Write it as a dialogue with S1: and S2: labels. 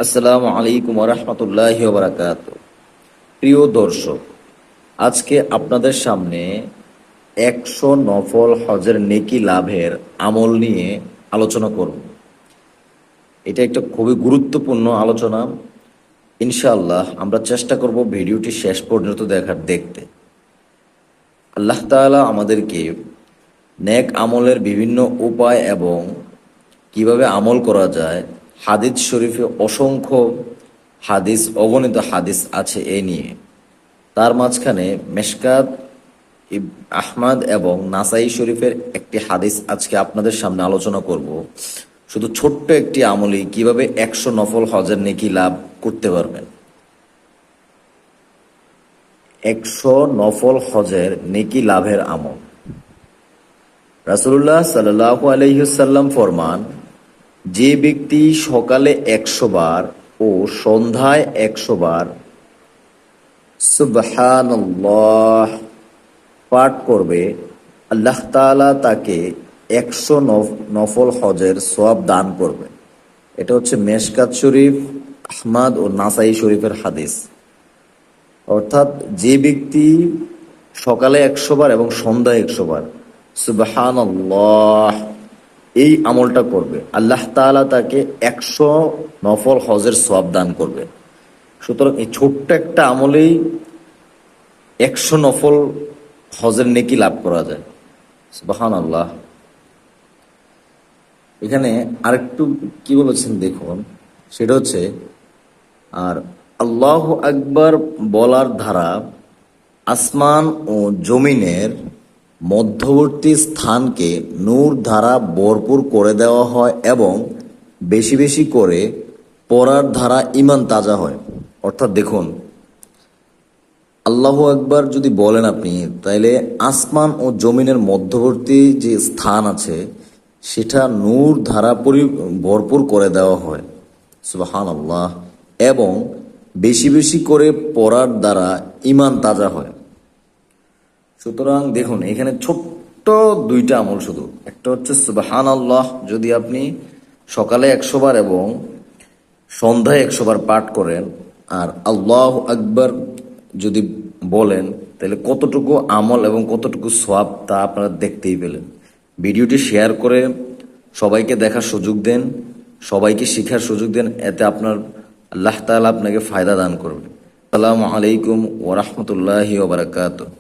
S1: আসসালামু আলাইকুম ওয়া রাহমাতুল্লাহি ওয়া বারাকাতুহু। প্রিয় দর্শক, আজকে আপনাদের সামনে 100 নফল হজের নেকি লাভের আমল নিয়ে আলোচনা করব। এটা একটা খুবই গুরুত্বপূর্ণ আলোচনা। ইনশাআল্লাহ আমরা চেষ্টা করব ভিডিওটি শেষ পর্যন্ত দেখতে। আল্লাহ তাআলা আমাদেরকে নেক আমলের বিভিন্ন উপায় এবং কিভাবে আমল করা যায়, হাদিস শরীফে অসংখ্য হাদিস, অগণিত হাদিস আছে এ নিয়ে। তার মাঝখানে মেশকাত আহমদ এবং নাসাই শরীফের একটি হাদিস আজকে আপনাদের সামনে আলোচনা করব। শুধু ছোট্ট একটি আমলই কিভাবে 100 নফল হজের নেকি লাভ করতে পারবেন। 100 নফল হজের নেকি লাভের আমল। রাসূলুল্লাহ সাল্লাল্লাহু আলাইহি ওয়াসাল্লাম ফরমান, যে ব্যক্তি সকালে 100 বার ও সন্ধ্যায় 100 বার সুবহানাল্লাহ পাঠ করবে, আল্লাহ তাআলা তাকে 100 নফল হজের সওয়াব দান করবে। এটা হচ্ছে মেশকাত শরীফ, আহমদ ও নাসাই শরীফের হাদিস। অর্থাৎ যে ব্যক্তি সকালে 100 বার এবং সন্ধ্যায় 100 বার সুবহানাল্লাহ এই আমলটা করবে, আল্লাহ তাআলা তাকে 100 নফল হজের সওয়াব দান করবে। সুতরাং এই ছোট্ট একটা আমলেই 100 নফল হজের নেকি লাভ করা যায়। সুবহানাল্লাহ। এখানে আরেকটু কি বলেছেন দেখুন, সেটা হচ্ছে, আর আল্লাহু আকবার বলার ধারা আসমান ও জমিনের মধ্যবর্তী স্থানকে নূর দ্বারা ভরপুর করে দেওয়া হয় এবং বেশি বেশি করে পড়ার ধারা ঈমান তাজা হয়। অর্থাৎ দেখুন, আল্লাহু আকবার যদি বলেন আপনি, তাইলে আসমান ও জমিনের মধ্যবর্তী যে স্থান আছে সেটা নূর ধারা ভরপুর করে দেওয়া হয়। সুবহানাল্লাহ। এবং বেশি বেশি করে পড়ার দ্বারা ঈমান তাজা হয়। সুতরাং দেখুন, এখানে ছোট্ট দুইটা আমল শুধু। একটা হচ্ছে সুবহানাল্লাহ, যদি আপনি সকালে 100 বার এবং সন্ধ্যায় 100 বার পাঠ করেন, আর আল্লাহু আকবার যদি বলেন, তাহলে কতটুকু আমল এবং কতটুকু সওয়াব তা আপনারা দেখতেই পেলেন। ভিডিওটি শেয়ার করে সবাইকে দেখার সুযোগ দেন, সবাইকে শিখার সুযোগ দেন, এতে আপনার আল্লাহ তাআলা আপনাকে ফায়দা দান করবে। আসসালামু আলাইকুম ওয়া রাহমাতুল্লাহি ওয়া বারাকাতুহু।